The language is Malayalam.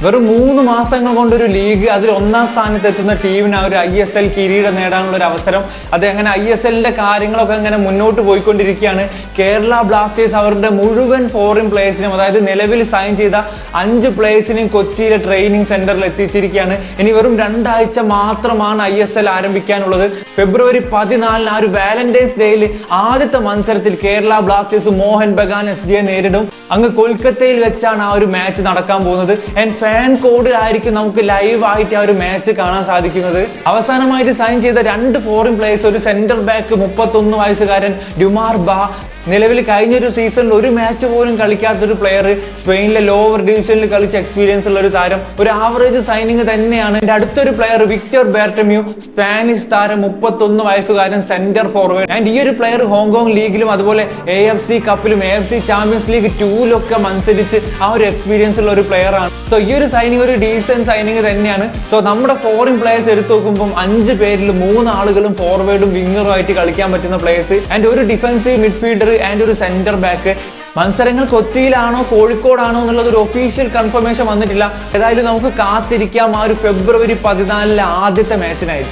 വെറും 3 മാസങ്ങൾ കൊണ്ടൊരു ലീഗ് അതിൽ 1ാം സ്ഥാനത്തെത്തുന്ന ടീമിന് ആ ഒരു ISL കിരീടം നേടാനുള്ള ഒരു അവസരം. അത് അങ്ങനെ ISLന്റെ കാര്യങ്ങളൊക്കെ അങ്ങനെ മുന്നോട്ട് പോയിക്കൊണ്ടിരിക്കുകയാണ്. കേരള ബ്ലാസ്റ്റേഴ്സ് അവരുടെ മുഴുവൻ ഫോറിൻ പ്ലേയേഴ്സിനും, അതായത് നിലവിൽ സൈൻ ചെയ്ത 5 പ്ലേയേഴ്സിനെയും കൊച്ചിയിലെ ട്രെയിനിങ് സെന്ററിൽ എത്തിച്ചിരിക്കുകയാണ്. ഇനി വെറും 2 ആഴ്ച മാത്രമാണ് ISL ആരംഭിക്കാനുള്ളത്. ഫെബ്രുവരി 14 ആ ഒരു വാലന്റൈൻസ് ഡേയിൽ ആദ്യത്തെ മത്സരത്തിൽ കേരള ബ്ലാസ്റ്റേഴ്സ് മോഹൻ ബഗാൻ SGയെ നേരിടും. അങ്ങ് കൊൽക്കത്തയിൽ വെച്ചാണ് ആ ഒരു മാച്ച് നടക്കാൻ പോകുന്നത്. ആൻഡ് ഫാൻ കോഡിലായിരിക്കും നമുക്ക് ലൈവ് ആയിട്ട് ആ ഒരു മാച്ച് കാണാൻ സാധിക്കുന്നത്. അവസാനമായിട്ട് സൈൻ ചെയ്ത 2 ഫോറിൻ പ്ലേയേഴ്സ്, ഒരു സെന്റർ ബാക്ക് 31 വയസ്സുകാരൻ ഡ്യുമാർ ബാ, നിലവിൽ കഴിഞ്ഞൊരു സീസണിൽ ഒരു മാച്ച് പോലും കളിക്കാത്തൊരു പ്ലെയർ, സ്പെയിനിലെ ലോവർ ഡിവിഷനിൽ കളിച്ച എക്സ്പീരിയൻസ് ഉള്ള ഒരു താരം, ഒരു ആവറേജ് സൈനിങ് തന്നെയാണ്. എൻ്റെ അടുത്തൊരു പ്ലെയർ വിക്ടർ ബാർട്ടമ്യൂ, സ്പാനിഷ് താരം 31 വയസ്സുകാരൻ സെന്റർ ഫോർവേഡ്. ആൻഡ് ഈ ഒരു പ്ലെയർ ഹോങ്കോങ് ലീഗിലും അതുപോലെ AFC കപ്പിലും AFC ചാമ്പ്യൻസ് ലീഗ് 2-ലൊക്കെ മത്സരിച്ച് ആ ഒരു എക്സ്പീരിയൻസ് ഉള്ള ഒരു പ്ലെയർ ആണ്. സോ ഈ ഒരു സൈനിങ് ഒരു ഡീസന്റ് സൈനിങ് തന്നെയാണ്. സോ നമ്മുടെ ഫോറിൻ പ്ലേയേഴ്സ് എടുത്തു നോക്കുമ്പോൾ 5 പേരിൽ 3 ആളുകളും ഫോർവേഡും വിങ്ങറും ആയിട്ട് കളിക്കാൻ പറ്റുന്ന പ്ലേയേഴ്സ്, ആൻഡ് ഒരു ഡിഫൻസീവ് മിഡ്ഫീൽഡർ ആൻഡ് ഒരു സെന്റർ ബാക്ക്. മത്സരങ്ങൾ കൊച്ചിയിലാണോ കോഴിക്കോടാണോ എന്നുള്ളത് ഒരു ഒഫീഷ്യൽ കൺഫർമേഷൻ വന്നിട്ടില്ല. ഏതായാലും നമുക്ക് കാത്തിരിക്കാം ആ ഒരു ഫെബ്രുവരി 14 ആദ്യത്തെ മാച്ചിനായിട്ട്.